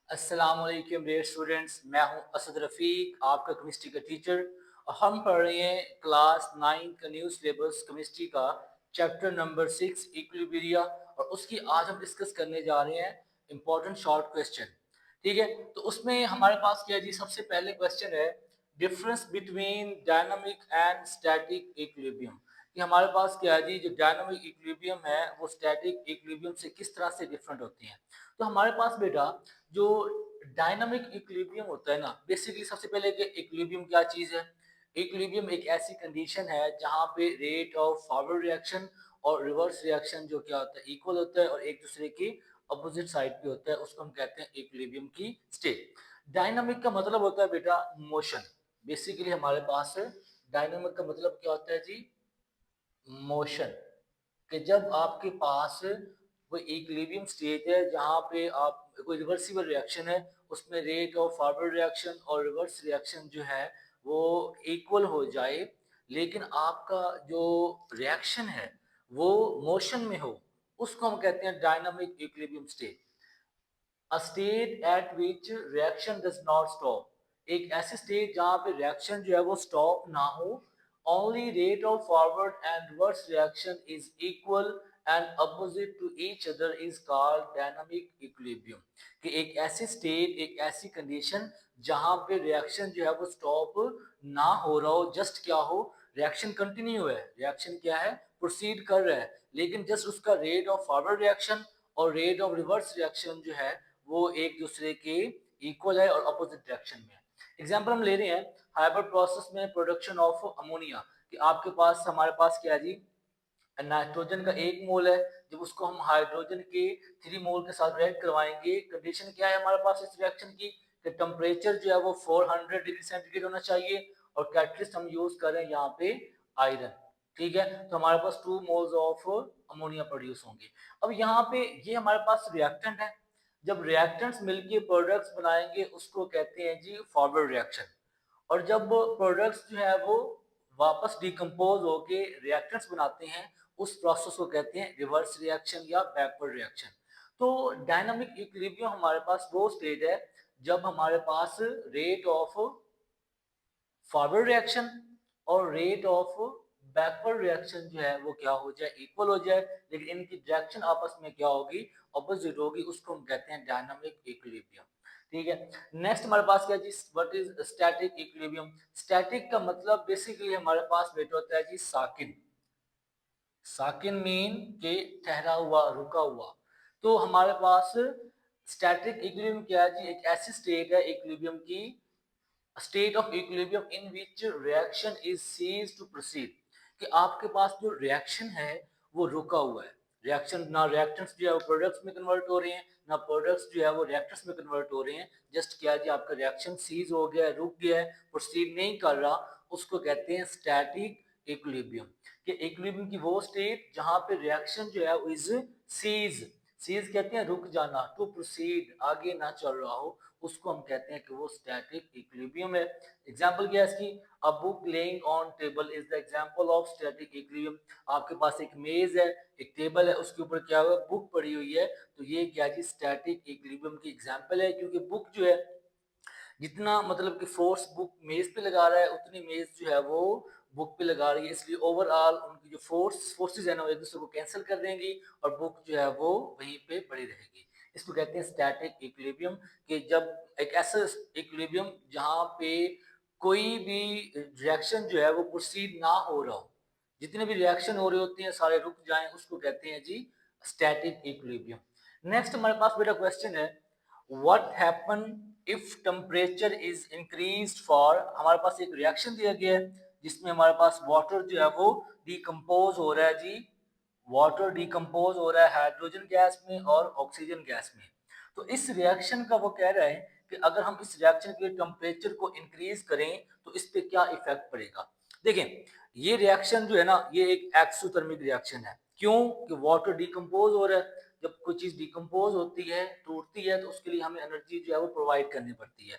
अस्सलाम वालेकुम dear students, मैं हूं असद रफ़ीक, आपका केमिस्ट्री का टीचर। और हम पढ़ रहे हैं क्लास 9 का न्यू सिलेबस केमिस्ट्री का चैप्टर नंबर 6 इक्विलिब्रिया। और उसकी आज हम डिस्कस करने जा रहे हैं इंपॉर्टेंट शॉर्ट क्वेश्चन। ठीक है, तो उसमें हमारे पास क्या है जी, सबसे पहले क्वेश्चन है difference between dynamic and static equilibrium. कि हमारे पास क्या है जी, जो डायनामिक इक्विलिब्रियम है वो स्टैटिक इक्विलिब्रियम से किस तरह से डिफरेंट होती हैं। तो हमारे पास बेटा जो डायनामिक इक्विलिब्रियम होता है ना, बेसिकली सबसे पहले कि इक्विलिब्रियम क्या चीज़ है। इक्विलिब्रियम एक ऐसी कंडीशन है जहाँ पे रेट ऑफ फॉरवर्ड रिएक्शन और रिवर्स रिएक्शन जो क्या होता है इक्वल होता है और एक दूसरे की अपोजिट साइड पे होता है, उसको हम कहते हैं इक्विलिब्रियम की स्टेट। डायनामिक का मतलब होता है बेटा मोशन। बेसिकली हमारे पास डायनामिक का मतलब क्या होता है जी, मोशन। कि जब आपके पास कोई इक्विलिब्रियम स्टेज है जहाँ पे आप कोई रिवर्सिबल रिएक्शन है, उसमें रेट ऑफ फॉरवर्ड रिएक्शन और रिवर्स रिएक्शन जो है वो इक्वल हो जाए, लेकिन आपका जो रिएक्शन है वो मोशन में हो, उसको हम कहते हैं dynamic equilibrium stage. A state eight which reaction does not stop. एक ऐसी स्टेट जहाँ पे रिएक्शन जो है वो स्टॉप ना हो, only rate of forward and reverse reaction is equal and opposite to each other is called dynamic equilibrium. कि एक ऐसी स्टेट, एक ऐसी कंडीशन जहाँ पे रिएक्शन जो है वो स्टॉप ना हो रहा हो, जस्ट क्या हो, रिएक्शन कंटिन्यू है, रिएक्शन क्या है, प्रोसीड कर रहा है, लेकिन जस्ट उसका रेट ऑफ फॉरवर्ड रिएक्शन और रेट ऑफ रिवर्स रिएक्शन जो है वो एक दूसरे के इक्वल है और अपोजिट डायरेक्शन में है। एग्जांपल हम ले रहे हैं हाइपर प्रोसेस में प्रोडक्शन ऑफ अमोनिया। कि आपके पास, हमारे पास क्या है जी, नाइट्रोजन का 1 मोल है, जब उसको हम हाइड्रोजन के 3 मोल के साथ रिएक्ट करवाएंगे, कंडीशन क्या है हमारे पास इस रिएक्शन की, कि टेम्परेचर जो है वो 400 डिग्री सेंटीग्रेड होना चाहिए और कैटलिस्ट हम यूज करें यहाँ पे आयरन। ठीक है, तो हमारे पास 2 मोल्स ऑफ अमोनिया प्रोड्यूस होंगे। अब यहाँ पे ये हमारे पास रिएक्टेंट है, जब रिएक्टेंट्स मिलके प्रोडक्ट्स बनाएंगे उसको कहते हैं जी फॉरवर्ड रिएक्शन। और जब प्रोडक्ट्स जो है वो वापस डिकम्पोज होके रिएक्टेंट्स बनाते हैं, उस प्रोसेस को कहते हैं रिवर्स रिएक्शन या बैकवर्ड रिएक्शन। तो डायनामिक इक्विलिब्रियम हमारे पास वो स्टेट है जब हमारे पास रेट ऑफ फॉरवर्ड रिएक्शन और रेट ऑफ बैकवर्ड रिएक्शन जो है वो क्या हो जाए, इक्वल हो जाए, लेकिन इनकी डायरेक्शन आपस में क्या होगी, अपोजिट होगी, उसको हम कहते हैं डायनामिक इक्विलिब्रियम। ठीक है, नेक्स्ट हमारे पास क्या जी, what is static equilibrium. Static का मतलब बेसिकली हमारे पास बेटा होता है जी साकिन। साकिन मीन के ठहरा हुआ, रुका हुआ। तो हमारे पास स्टैटिक इक्विलिब्रियम क्या है जी, एक ऐसी स्टेट है इक्विलिब्रियम की, state of equilibrium in which reaction is cease to proceed. कि आपके पास जो रिएक्शन है वो रुका हुआ है, रिएक्शन ना, रिएक्टेंट्स जो है वो प्रोडक्ट्स में कन्वर्ट हो रहे हैं, ना प्रोडक्ट्स जो है वो रिएक्टर्स में कन्वर्ट हो रहे हैं, जस्ट क्या है जी, आपका रिएक्शन सीज हो गया है, रुक गया है, प्रोसीड नहीं कर रहा, उसको कहते हैं स्टैटिक इक्विलिब्रियम। कि इक्विलिब्रियम की वो स्टेट जहां पे रिएक्शन जो है इज सीज, सीज कहते हैं रुक जाना, टू प्रोसीड, आगे ना चल रहा हो, उसको हम कहते हैं कि वो स्टैटिक इक्विलिब्रियम है। एग्जांपल क्या है इसकी, a book laying on table is the example of static equilibrium. आपके पास एक मेज है, एक टेबल है, उसके ऊपर क्या हुआ, बुक पड़ी हुई है, तो ये क्या है, स्टैटिक इक्विलिब्रियम की एग्जांपल है। क्योंकि बुक जो है, जितना मतलब कि फोर्स बुक मेज पे लगा रहा है, उतनी मेज जो है वो बुक पे लगा रही है, इसलिए ओवरऑल उनकी जो फोर्सेस है ना, वो एक दूसरे को कैंसिल कर देंगी और बुक जो है वो वहीं पे पड़ी रहेगी। इसको कहते हैं स्टैटिक इक्विलिब्रियम। कि जब एक ऐसा इक्विलिब्रियम जहाँ पे कोई भी रिएक्शन जो है वो प्रोसीड ना हो रहा हो, जितने भी रिएक्शन हो रहे होते हैं सारे रुक जाएं, उसको कहते हैं जी स्टैटिक इक्विलिब्रियम। नेक्स्ट हमारे पास बेटा क्वेश्चन है, what happen if temperature is increased for. हमारे पास एक रिएक्शन दिया गया है जिसमें हमारे पास वाटर जो है वो डिकम्पोज हो रहा है जी, वाटर डिकम्पोज हो रहा है हाइड्रोजन गैस में और ऑक्सीजन गैस में। तो इस रिएक्शन का वो कह रहा है कि अगर हम इस रिएक्शन के टेम्परेचर को इंक्रीज करें तो इस पे क्या इफेक्ट पड़ेगा। देखें, ये रिएक्शन जो है ना, ये एक एक्सोथर्मिक रिएक्शन है। क्यों? कि वाटर डिकम्पोज हो रहा है, जब कोई चीज डिकम्पोज होती है, टूटती है, तो उसके लिए हमें एनर्जी जो है वो प्रोवाइड करनी पड़ती है।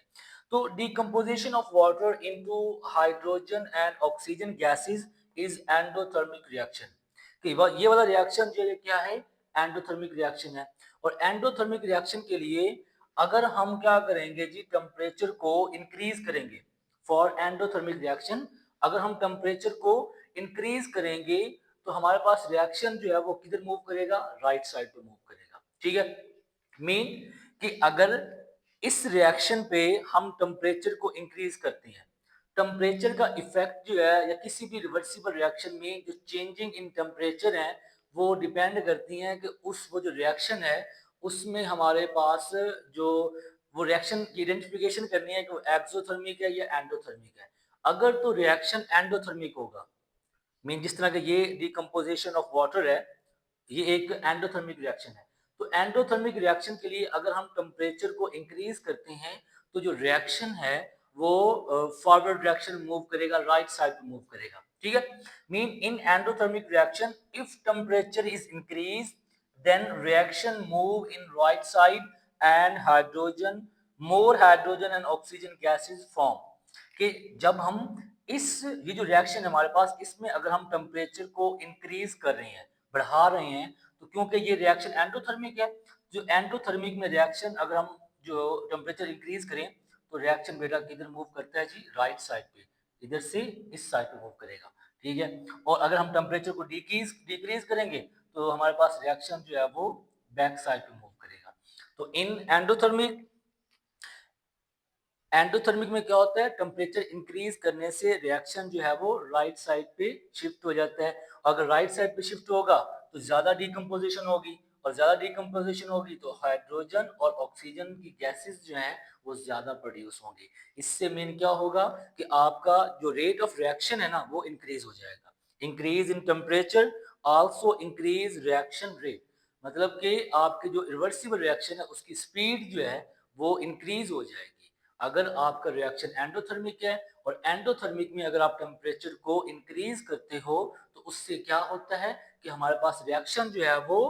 तो decomposition of water into hydrogen and oxygen gases is endothermic reaction. कि ये वाला रिएक्शन जो है क्या है, एंडोथर्मिक रिएक्शन है। और एंडोथर्मिक रिएक्शन के लिए अगर हम क्या करेंगे जी, टेम्परेचर को इंक्रीज करेंगे फॉर एंडोथर्मिक रिएक्शन, अगर हम टेम्परेचर को इंक्रीज करेंगे तो हमारे पास रिएक्शन जो है वो किधर मूव करेगा, राइट साइड पे मूव करेगा। ठीक है, मीन कि अगर इस रिएक्शन पे हम टेम्परेचर को इंक्रीज करते हैं, टेम्परेचर का इफेक्ट जो है या किसी भी रिवर्सिबल रिएक्शन में जो चेंजिंग इन टेम्परेचर है वो डिपेंड करती हैं कि वो जो रिएक्शन है उसमें हमारे पास जो वो रिएक्शन की आइडेंटिफिकेशन करनी है कि वो एक्सोथर्मिक है या एंडोथर्मिक है। अगर तो रिएक्शन एंडोथर्मिक होगा, मीन जिस तरह का ये डिकम्पोजिशन ऑफ वाटर है, ये एक एंडोथर्मिक रिएक्शन है। तो एंडोथर्मिक रिएक्शन के लिए अगर हम टेम्परेचर को इंक्रीज करते हैं तो जो रिएक्शन है वो फॉरवर्ड डायरेक्शन मूव करेगा, राइट साइड पे मूव करेगा। ठीक है, mean in endothermic reaction if temperature is increase then reaction move in right side and hydrogen more hydrogen and oxygen gases form. कि जब हम ये जो रिएक्शन है हमारे पास, इसमें अगर हम टेम्परेचर को इंक्रीज कर रहे हैं, बढ़ा रहे हैं, तो क्योंकि ये रिएक्शन एंडोथर्मिक है, जो एंडोथर्मिक में रिएक्शन अगर हम जो टेम्परेचर इंक्रीज करें तो रिएक्शन बेटा किधर मूव करता है जी, राइट साइड पे, इधर से इस साइड पे मूव करेगा। ठीक है, और अगर हम टेम्परेचर को डिक्रीज करेंगे तो हमारे पास रिएक्शन जो है वो बैक साइड पे मूव करेगा। तो इन एंडोथर्मिक में क्या होता है, टेम्परेचर इंक्रीज करने से रिएक्शन जो है वो राइट साइड पे शिफ्ट हो जाता है। अगर राइट साइड पे शिफ्ट होगा तो ज्यादा डिकम्पोजिशन होगी, और ज्यादा डिकम्पोजिशन होगी तो हाइड्रोजन और ऑक्सीजन की गैसेस जो हैं वो ज्यादा प्रोड्यूस होंगी। इससे मेन क्या होगा कि आपका जो रेट ऑफ रिएक्शन है ना वो इंक्रीज हो जाएगा। Increase in temperature also increase reaction rate, मतलब कि आपके जो रिवर्सिबल रिएक्शन है उसकी स्पीड जो है वो इंक्रीज हो जाएगी। अगर आपका रिएक्शन एंडोथर्मिक है और एंडोथर्मिक में अगर आप टेम्परेचर को इंक्रीज करते हो तो उससे क्या होता है कि हमारे पास रिएक्शन जो है वो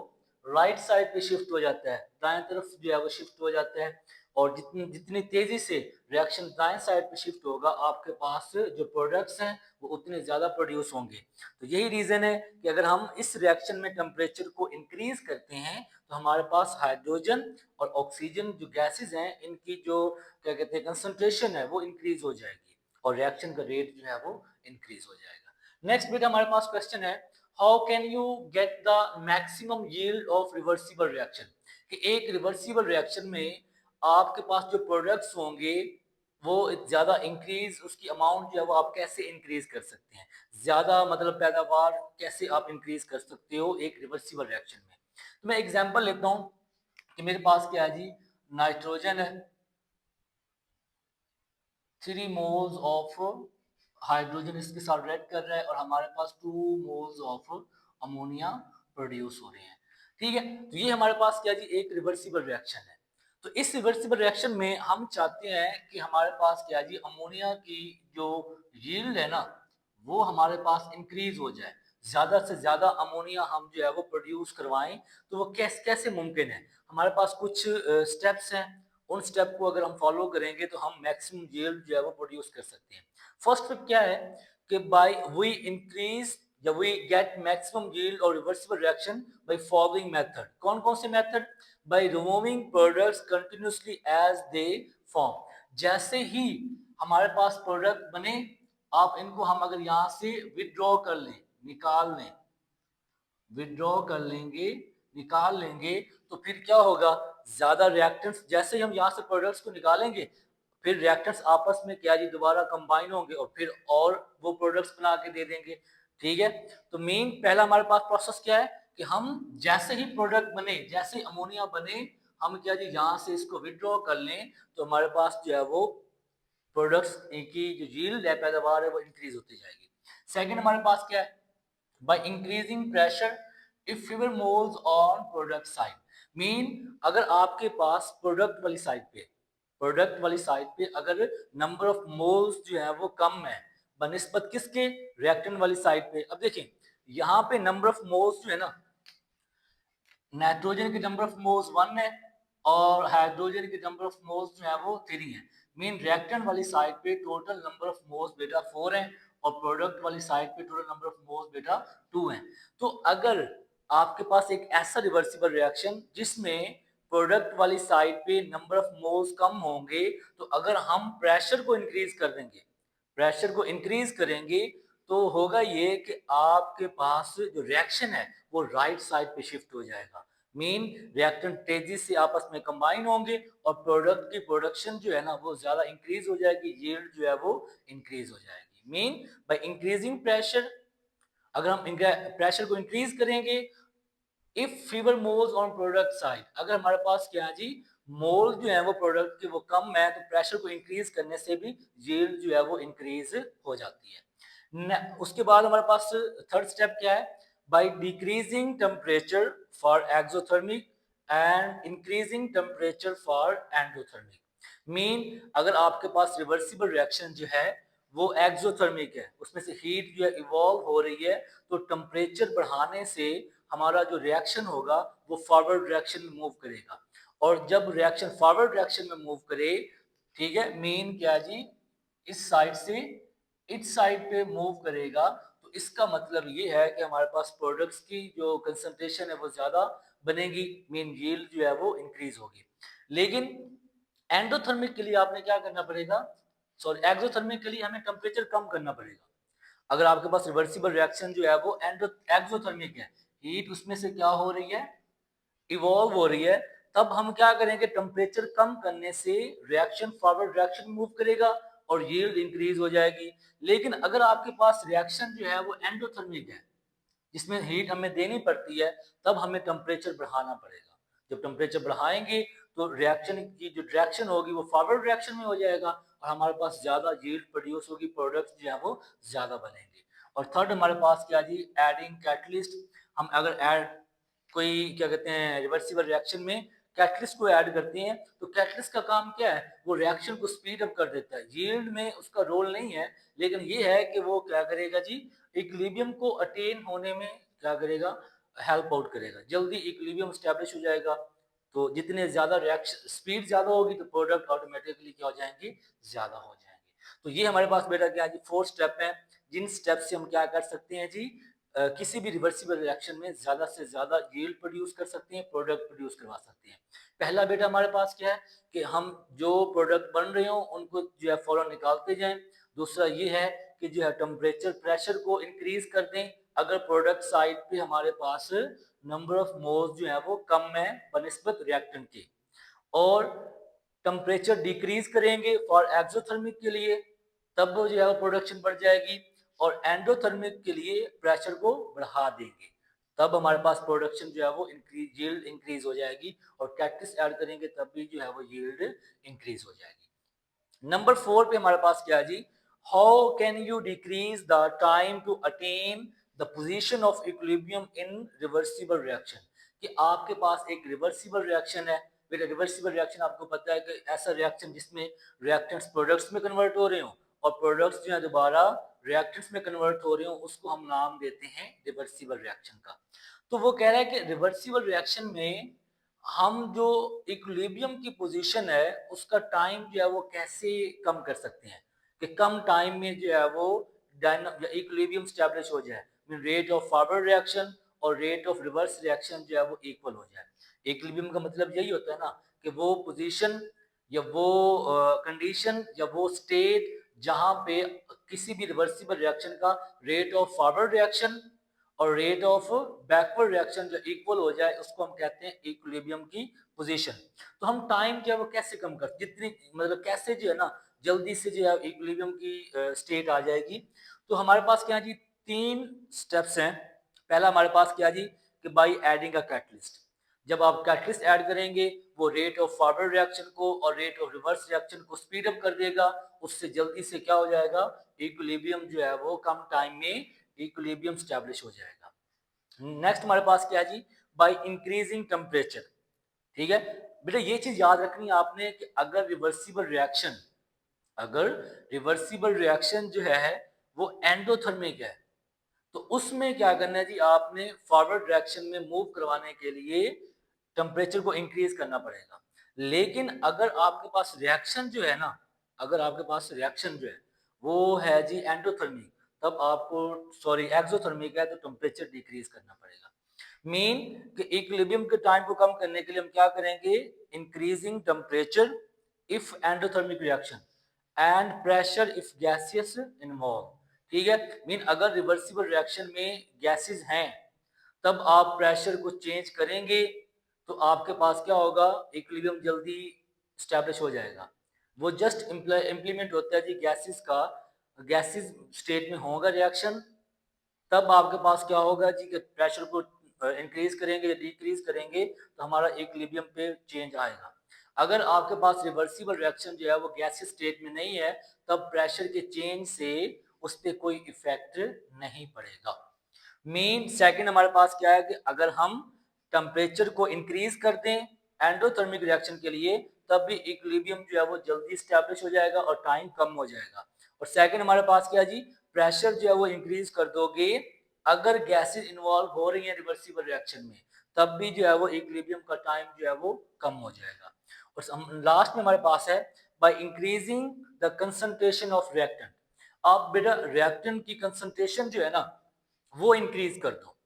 राइट साइड पे शिफ्ट हो जाता है, दाएं तरफ जो है वो शिफ्ट हो जाता है। और जितनी जितनी तेजी से रिएक्शन दाएं साइड पे शिफ्ट होगा आपके पास जो प्रोडक्ट्स हैं वो उतने ज्यादा प्रोड्यूस होंगे। तो यही रीजन है कि अगर हम इस रिएक्शन में टेम्परेचर को इंक्रीज करते हैं तो हमारे पास हाइड्रोजन और ऑक्सीजन जो गैसेज हैं इनकी जो क्या कहते हैं कंसंट्रेशन है वो इंक्रीज हो जाएगी और रिएक्शन का रेट जो है वो इंक्रीज हो जाएगा। नेक्स्ट बेटा हमारे पास क्वेश्चन है, how can you get the maximum yield of reversible reaction. कि एक रिवर्सिबल रिएक्शन में आपके पास जो प्रोडक्ट्स होंगे वो ज्यादा इंक्रीज, उसकी अमाउंट जो है वो आप कैसे इंक्रीज कर सकते हैं, ज्यादा मतलब पैदावार कैसे आप इंक्रीज कर सकते हो एक रिवर्सिबल रिएक्शन में। तो मैं एग्जांपल लेता हूं कि मेरे पास क्या है जी, नाइट्रोजन है, 3 मोल्स ऑफ हाइड्रोजन इसके साथ रिएक्ट कर रहा है और हमारे पास 2 मोल्स ऑफ अमोनिया प्रोड्यूस हो रहे हैं। ठीक है, तो ये हमारे पास क्या जी, एक रिवर्सिबल रिएक्शन है। तो इस रिवर्सिबल रिएक्शन में हम चाहते हैं कि हमारे पास क्या जी, अमोनिया की जो यील्ड है ना वो हमारे पास इंक्रीज हो जाए, ज्यादा से ज्यादा अमोनिया हम जो है वो प्रोड्यूस करवाएं। तो वो कैसे कैसे मुमकिन है, हमारे पास कुछ स्टेप्स हैं, उन स्टेप को अगर हम फॉलो करेंगे तो हम मैक्सिमम यील्ड जो है वो प्रोड्यूस कर सकते हैं। फर्स्ट स्टेप क्या है कि बाय वी इंक्रीज या वी गेट मैक्सिमम यील्ड और reversible reaction by following method. कौन कौन से method, by removing products continuously as they form. जैसे ही हमारे पास प्रोडक्ट बने आप इनको हम अगर यहाँ से विदड्रॉ कर लें, निकाल लें, विड्रॉ कर लेंगे, निकाल लेंगे, तो फिर क्या होगा, ज्यादा रिएक्टेंट्स, जैसे ही हम यहाँ से प्रोडक्ट्स को निकालेंगे फिर रिएक्टेंट्स आपस में क्या जी दोबारा कंबाइन होंगे और फिर और वो प्रोडक्ट्स बना के दे देंगे। ठीक है, तो मेन पहला हमारे पास प्रोसेस क्या है कि हम जैसे ही प्रोडक्ट बने, जैसे ही अमोनिया बने, हम क्या जी यहाँ से इसको विड्रॉ कर लें तो हमारे पास जो है वो प्रोडक्ट्स की जो यील्ड है, पैदावार है, वो इंक्रीज होती जाएगी। सेकंड हमारे पास क्या है, by increasing pressure if fewer moles on product side। Mean अगर आपके पास प्रोडक्ट वाली साइड पे अगर नंबर ऑफ मोल्स जो है वो कम है बनिस्बत किसके, रिएक्टेंट वाली साइड पे। अब देखें यहाँ पे नंबर ऑफ मोल्स जो है ना, नाइट्रोजन के नंबर ऑफ मोल्स 1 है और हाइड्रोजन के नंबर ऑफ मोल्स जो है वो 3 है। मीन रिएक्टेंट वाली साइड पे टोटल नंबर ऑफ मोल्स बेटा 4 है और प्रोडक्ट वाली साइड पे टोटल नंबर ऑफ मोल्स बेटा 2 है। तो अगर आपके पास एक ऐसा रिवर्सिबल रिएक्शन जिसमें प्रोडक्ट वाली साइड पे नंबर ऑफ मोल्स कम होंगे, तो अगर हम प्रेशर को इंक्रीज कर देंगे, प्रेशर को इंक्रीज करेंगे, तो होगा ये कि आपके पास जो रिएक्शन है वो राइट साइड पे शिफ्ट हो जाएगा। मीन रिएक्टेंट तेजी से आपस में कंबाइन होंगे और प्रोडक्ट की प्रोडक्शन जो है ना वो ज्यादा इंक्रीज हो जाएगी, यील्ड जो है वो इंक्रीज हो जाएगी। मीन बाय इंक्रीजिंग प्रेशर, अगर हम प्रेशर को इंक्रीज करेंगे, if fever moles on product side, अगर हमारे पास क्या है जी, मोल जो है वो प्रोडक्ट के वो कम है, तो प्रेशर को इंक्रीज करने से भी यील्ड जो है वो इंक्रीज हो जाती है। उसके बाद हमारे पास थर्ड स्टेप क्या है, by decreasing temperature for exothermic and increasing temperature for endothermic. Mean अगर आपके पास रिवर्सिबल रिएक्शन जो है वो एक्सोथर्मिक है, उसमें से हीट जो है इवॉल्व हो रही है, तो टेम्परेचर बढ़ाने से हमारा जो रिएक्शन होगा वो फॉरवर्ड डायरेक्शन में मूव करेगा। और जब रिएक्शन फॉरवर्ड डायरेक्शन में मूव करे, ठीक है, मीन क्या जी, इस साइड से इस साइड पे मूव करेगा, तो इसका मतलब ये है कि हमारे पास प्रोडक्ट्स की जो कंसंट्रेशन है वो ज्यादा बनेगी, मीन यील्ड जो है वो इंक्रीज होगी। लेकिन एंडोथर्मिक के लिए आपने क्या करना पड़ेगा, सॉरी एक्सोथर्मिक के लिए हमें टेम्परेचर कम करना पड़ेगा। अगर आपके पास रिवर्सिबल रिएक्शन जो है वो एक्सोथर्मिक है, हीट उसमें से क्या हो रही है, इवॉल्व हो रही है, तब हम क्या करेंगे, टेम्परेचर कम करने से रिएक्शन फॉरवर्ड रिएक्शन मूव करेगा और यील्ड इंक्रीज हो जाएगी। लेकिन अगर आपके पास रिएक्शन जो है वो एंडोथर्मिक है, जिसमें हीट हमें देनी पड़ती है, तब हमें टेम्परेचर बढ़ाना पड़ेगा। जब टेम्परेचर बढ़ाएंगे तो रिएक्शन की जो रिएक्शन होगी वो फॉरवर्ड रिएक्शन में हो जाएगा और हमारे पास ज्यादा यील्ड प्रोड्यूस होगी, प्रोडक्ट्स जो है वो ज्यादा बनेंगे। और थर्ड हमारे पास क्या जी, एडिंग कैटलिस्ट। हम अगर ऐड कोई क्या कहते हैं रिवर्सिबल रिएक्शन में कैटलिस्ट को ऐड करते हैं, तो कैटलिस्ट का काम क्या है, वो रिएक्शन को स्पीड अप कर देता है। यील्ड में उसका रोल नहीं है, लेकिन ये है कि वो क्या करेगा जी, इक्विलिब्रियम को अटेन होने में क्या करेगा, हेल्प आउट करेगा, जल्दी इक्विलिब्रियम स्टैब्लिश हो जाएगा। तो जितने ज्यादा रिएक्शन स्पीड ज्यादा होगी तो प्रोडक्ट ऑटोमेटिकली क्या हो जाएंगे, ज्यादा हो जाएंगे। तो ये हमारे पास बेटा क्या है जी, 4 स्टेप है, जिन स्टेप से हम क्या कर सकते हैं जी, किसी भी रिवर्सिबल रिएक्शन में ज्यादा से ज्यादा यील्ड प्रोड्यूस कर सकते हैं, प्रोडक्ट प्रोड्यूस करवा सकते हैं। पहला बेटा हमारे पास क्या है कि हम जो प्रोडक्ट बन रहे हो उनको जो है फौरन निकालते जाएं। दूसरा ये है कि जो है टेम्परेचर प्रेशर को इंक्रीज कर दें अगर प्रोडक्ट साइड पे हमारे पास नंबर ऑफ मोल्स जो है वो कम है बनिस्बत रिएक्टेंट के। और टेम्परेचर डिक्रीज करेंगे फॉर एक्सोथर्मिक के लिए, तब वो जो है प्रोडक्शन बढ़ जाएगी। और एंडोथर्मिक के लिए प्रेशर को बढ़ा देंगे, तब हमारे पास प्रोडक्शन जो है वो इंक्रीज, यील्ड इंक्रीज हो जाएगी। और कैटलिस्ट ऐड करेंगे तब भी जो है वो यील्ड इंक्रीज हो जाएगी। नंबर 4 पे हमारे पास क्या है जी, how can you decrease the time to attain the position of equilibrium in reversible reaction. कि आपके पास एक रिवर्सिबल रिएक्शन है, फिर रिवर्सिबल रिएक्शन आपको पता है कि ऐसा रिएक्शन जिसमें रिएक्टेंट्स प्रोडक्ट्स में कन्वर्ट हो रहे हो और प्रोडक्ट्स जो है दोबारा रिएक्टेंट्स में कन्वर्ट हो रहे हो, उसको हम नाम देते हैं रिवर्सिबल रिएक्शन का। तो वो कह रहा है कि रिवर्सिबल रिएक्शन में हम जो इक्विलिब्रियम की पोजीशन है उसका टाइम जो है वो कैसे कम कर सकते हैं कि कम टाइम में जो है वो इक्विलिब्रियम स्टैब्लिश हो जाए, रेट ऑफ फॉरवर्ड रिएक्शन और रेट ऑफ रिवर्स रिएक्शन जो है वो इक्वल हो जाए। इक्विलिब्रियम का मतलब यही होता है ना कि वो पोजीशन या वो कंडीशन या वो स्टेट जहां पे किसी भी रिवर्सिबल रिएक्शन का रेट ऑफ फॉरवर्ड रिएक्शन और रेट ऑफ बैकवर्ड रिएक्शन जो इक्वल हो जाए, उसको हम कहते हैं इक्विलिब्रियम की पोजीशन। तो हम टाइम जो है वो कैसे कम कर, जितनी मतलब कैसे जो है ना जल्दी से जो है इक्विलिब्रियम की स्टेट आ जाएगी। तो हमारे पास क्या है जी, 3 स्टेप्स हैं। पहला हमारे पास क्या है जी कि बाई एडिंग अ कैटलिस्ट। जब आप कैटलिस्ट ऐड करेंगे वो रेट ऑफ फॉरवर्ड रिएक्शन को और रेट ऑफ रिवर्स रिएक्शन को स्पीड अप कर देगा, उससे जल्दी से क्या हो जाएगा, इक्विलिब्रियम जो है वो कम टाइम में इक्विलिब्रियम स्टैब्लिश हो जाएगा। नेक्स्ट हमारे पास क्या है जी, बाय इंक्रीजिंग टेम्परेचर। ठीक है बेटा, ये चीज याद रखनी है आपने कि अगर रिवर्सिबल रिएक्शन जो है वो एंडोथर्मिक है, तो उसमें क्या करना है जी, आपने फॉरवर्ड डायरेक्शन में मूव करवाने के लिए टेम्परेचर को इंक्रीज करना पड़ेगा। लेकिन अगर आपके पास रिएक्शन जो है ना, अगर आपके पास रिएक्शन जो है वो है जी एंडोथर्मिक, तब आपको सॉरी एक्सोथर्मिक है तो टेम्परेचर डिक्रीज करना पड़ेगा। मीन कि इक्विलिब्रियम के टाइम को कम करने के लिए हम क्या करेंगे, increasing temperature if endothermic reaction and pressure if gases involve. ठीक है, मीन अगर रिवर्सिबल रिएक्शन में गैसेस हैं तब आप प्रेशर को चेंज करेंगे तो आपके पास क्या होगा, इक्विलिब्रियम जल्दी स्टैब्लिश हो जाएगा। वो जस्ट इम्प्लीमेंट होता है जी गैसेस का, गैसेस स्टेट में होगा रिएक्शन, तब आपके पास क्या होगा जी कि प्रेशर को इंक्रीज करेंगे या डिक्रीज करेंगे तो हमारा इक्विलिब्रियम पे चेंज आएगा। अगर आपके पास रिवर्सिबल रिएक्शन जो है वो गैसियस स्टेट में नहीं है तब प्रेशर के चेंज से उस पर कोई इफेक्ट नहीं पड़ेगा। मेन सेकंड हमारे पास क्या है कि अगर हम टेम्परेचर को इंक्रीज कर दें एंडोथर्मिक रिएक्शन के लिए तब भी इक्विलिब्रियम जो है वो जल्दी स्टैब्लिश हो जाएगा और टाइम कम हो जाएगा। और सेकंड हमारे पास क्या है जी, प्रेशर जो है वो इंक्रीज कर दोगे अगर गैसेस इन्वॉल्व हो रही हैं रिवर्सिबल रिएक्शन में तब भी जो है वो इक्विलिब्रियम का टाइम जो है वो कम हो जाएगा। और लास्ट में हमारे पास है by increasing the concentration of reactant. आप बेटा रिएक्टेंट की कंसंट्रेशन जो है ना वो इंक्रीज कर दो।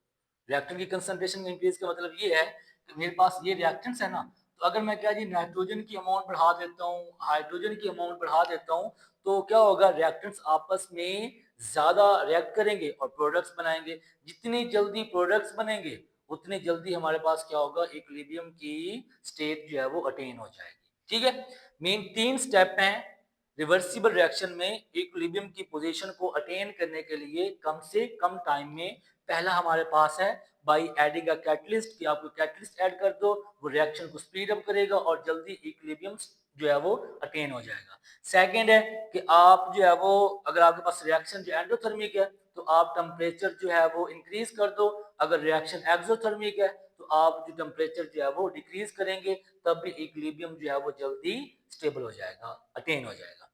रिएक्टेंट की कंसंट्रेशन इंक्रीज का मतलब ये है कि मेरे पास ये रिएक्टेंट्स है ना, तो अगर मैं क्या जी नाइट्रोजन की अमाउंट बढ़ा देता हूँ, हाइड्रोजन की अमाउंट बढ़ा देता हूँ, तो क्या होगा, रिएक्टेंट्स आपस में ज्यादा रिएक्ट करेंगे और प्रोडक्ट्स बनाएंगे। जितनी जल्दी प्रोडक्ट्स बनेंगे उतनी जल्दी हमारे पास क्या होगा, इक्विलिब्रियम की स्टेट जो है वो अटेन हो जाएगी। ठीक है, मेन 3 स्टेप हैं रिवर्सिबल रिएक्शन में इक्विलिब्रियम की पोजीशन को अटेन करने के लिए कम से कम टाइम में। पहला हमारे पास है बाई एडिंग अ कैटलिस्ट, कि आपको कैटलिस्ट ऐड कर दो, वो रिएक्शन को स्पीड अप करेगा और जल्दी इक्विलिब्रियम जो है वो अटेन हो जाएगा। सेकंड है कि आप जो है वो अगर आपके पास रिएक्शन जो एंडोथर्मिक है तो आप टेम्परेचर जो है वो इंक्रीज कर दो, अगर रिएक्शन एक्सोथर्मिक है तो आप जो टेम्परेचर जो है वो डिक्रीज करेंगे तब भी इक्विलिब्रियम जो है वो जल्दी स्टेबल हो जाएगा, अटेन हो जाएगा।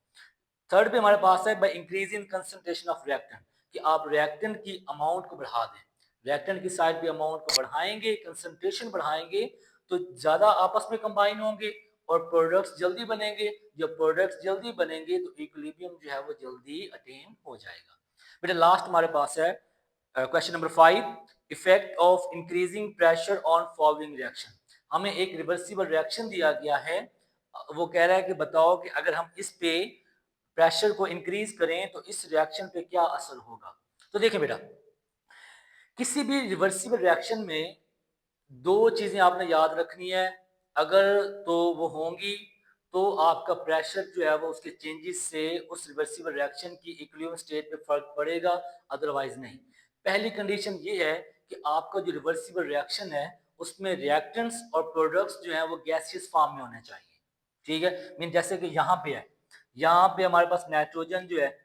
थर्ड पे हमारे पास है by increasing concentration of reactant, कि आप रिएक्टेंट की अमाउंट को बढ़ा दें। रिएक्टेंट की साइड पे अमाउंट को बढ़ाएंगे, कंसंट्रेशन बढ़ाएंगे तो ज्यादा आपस में कंबाइन होंगे और प्रोडक्ट्स जल्दी बनेंगे। जब प्रोडक्ट्स जल्दी बनेंगे तो इक्विलिब्रियम जो है वो जल्दी अटेन हो जाएगा। बेटा लास्ट हमारे पास है question number 5, effect of increasing pressure on following reaction. हमें एक रिवर्सिबल रिएक्शन दिया गया है, वो कह रहा है कि बताओ कि अगर हम इस पे प्रेशर को इंक्रीज करें तो इस रिएक्शन पे क्या असर होगा। तो देखिए बेटा, किसी भी रिवर्सिबल रिएक्शन में दो चीजें आपने याद रखनी है, अगर तो वो होंगी तो आपका प्रेशर जो है वो उसके चेंजेस से उस रिवर्सिबल रिएक्शन की इक्विलिब्रियम स्टेट पे फर्क पड़ेगा, अदरवाइज नहीं। पहली कंडीशन ये है कि आपका जो रिवर्सिबल रिएक्शन है उसमें रिएक्टेंट्स और प्रोडक्ट्स जो है वो गैसियस फॉर्म में होने चाहिए। ठीक है, मीन जैसे कि यहाँ पे है, यहाँ पे हमारे पास नाइट्रोजन जो है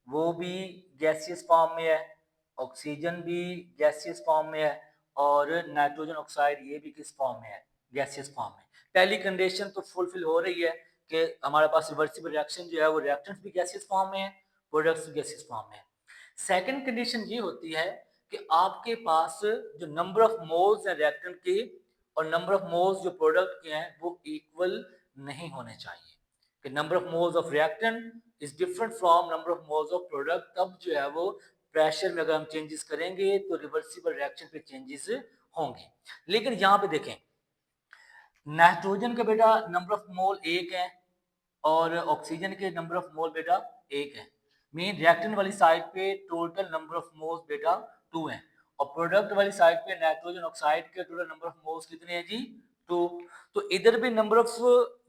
वो भी गैसियस फॉर्म में है, ऑक्सीजन भी गैसियस फॉर्म में है और नाइट्रोजन ऑक्साइड ये भी किस फॉर्म में है, गैसियस फॉर्म में। पहली कंडीशन तो फुलफिल हो रही है कि हमारे पास रिवर्सिबल रिएक्शन जो है वो रिएक्टेंट्स भी गैसियस फॉर्म में है, प्रोडक्ट्स भी गैसियस फॉर्म में है। सेकंड कंडीशन ये होती है कि आपके पास जो नंबर ऑफ मोल्स हैं रिएक्टेंट के और नंबर ऑफ मोल्स जो प्रोडक्ट के हैं वो इक्वल नहीं होने चाहिए, कि number of moles of reactant is different from number of moles of product, तब जो है वो प्रेशर में अगर हम चेंजेस करेंगे तो रिवर्सिबल रिएक्शन पे चेंजेस होंगे। लेकिन यहाँ पे देखें, नाइट्रोजन का बेटा नंबर ऑफ मोल एक है और ऑक्सीजन के नंबर ऑफ मोल बेटा एक है। मीन रिएक्टेंट वाली साइड पे टोटल नंबर ऑफ मोल्स बेटा 2 है और प्रोडक्ट वाली साइड पे नाइट्रोजन ऑक्साइड के टोटल नंबर ऑफ मोल्स कितने हैं जी, 2। तो इधर भी नंबर ऑफ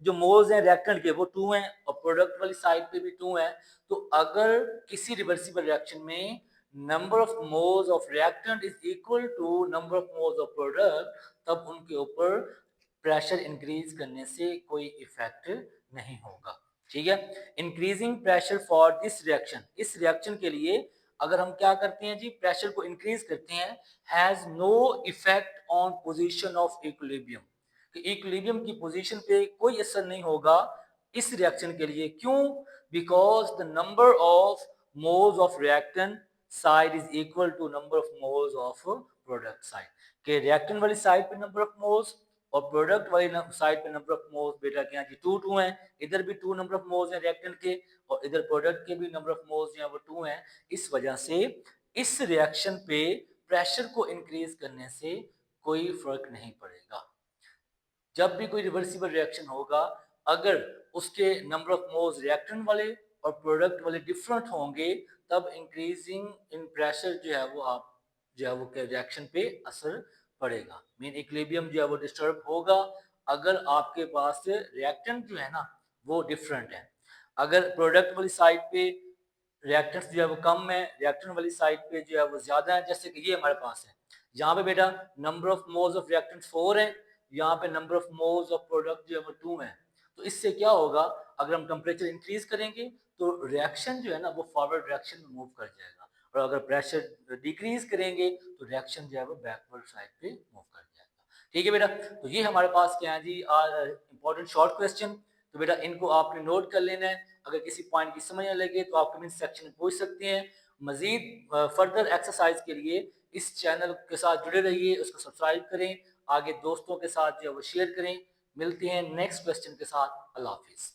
जो मोल्स हैं रिएक्टेंट के वो 2 हैं और प्रोडक्ट वाली साइड पे भी 2 हैं। तो अगर किसी रिवर्सिबल रिएक्शन में number of moles of reactant is equal to number of moles of product तब उनके ऊपर प्रेशर इंक्रीज करने से कोई इफेक्ट नहीं होगा। ठीक है, increasing pressure for this reaction, इस रिएक्शन के लिए अगर हम क्या करते हैं जी, प्रेशर को इंक्रीज करते हैं, has no effect on position of equilibrium, कि इक्विलिब्रियम की पोजीशन पे कोई असर नहीं होगा इस रिएक्शन के लिए। क्यों? Because the number of moles of reactant side is equal to number of moles of product side, के रिएक्टेंट वाली साइड पे नंबर ऑफ मोल्स और प्रोडक्ट वाली साइड पे नंबर ऑफ मोल्स बेटा क्या जी 2 हैं, इधर भी 2 नंबर ऑफ मोल्स हैं रिएक्टेंट के और इधर प्रोडक्ट के भी नंबर ऑफ मोल्स जो हैं वो 2 हैं। इस वजह से इस रिएक्शन पे प्रेशर को इंक्रीज करने से कोई फर्क नहीं पड़ेगा। जब भी कोई रिवर्सिबल रिएक्शन होगा, अगर उसके नंबर ऑफ मोल्स रिएक्टेंट वाले और प्रोडक्ट वाले डिफरेंट होंगे, तब इंक्रीजिंग इन प्रेशर जो है वो आप जो है वो रिएक्शन पे असर पड़ेगा। मीन इक्विलिब्रियम जो है वो डिस्टर्ब होगा अगर आपके पास रिएक्टेंट जो है ना वो डिफरेंट है। अगर प्रोडक्ट वाली साइड पे रिएक्टेंट्स जो है वो कम है, रिएक्टेंट वाली साइड पे जो है वो ज्यादा है, जैसे कि ये हमारे पास है, यहाँ पे बेटा number of moles of reactants 4 है, यहाँ पे number of moles of product जो है वो 2 है। तो इससे क्या होगा, अगर हम टेम्परेचर इंक्रीज करेंगे तो रिएक्शन जो है ना वो फॉरवर्ड रिएक्शन में मूव कर जाएगा, और अगर प्रेशर डिक्रीज करेंगे तो रिएक्शन जो है वो बैकवर्ड साइड पे मूव कर जाएगा। ठीक है बेटा, तो ये हमारे पास क्या है जी इंपॉर्टेंट शॉर्ट क्वेश्चन। तो बेटा इनको आपने नोट कर लेना है, अगर किसी पॉइंट की समझ न लगे तो आप कमेंट सेक्शन में पूछ सकते हैं। मजीद फर्दर एक्सरसाइज के लिए इस चैनल के साथ जुड़े रहिए, उसको सब्सक्राइब करें, आगे दोस्तों के साथ जो है वो शेयर करें। मिलते हैं नेक्स्ट क्वेश्चन के साथ। अल्लाह हाफिज़।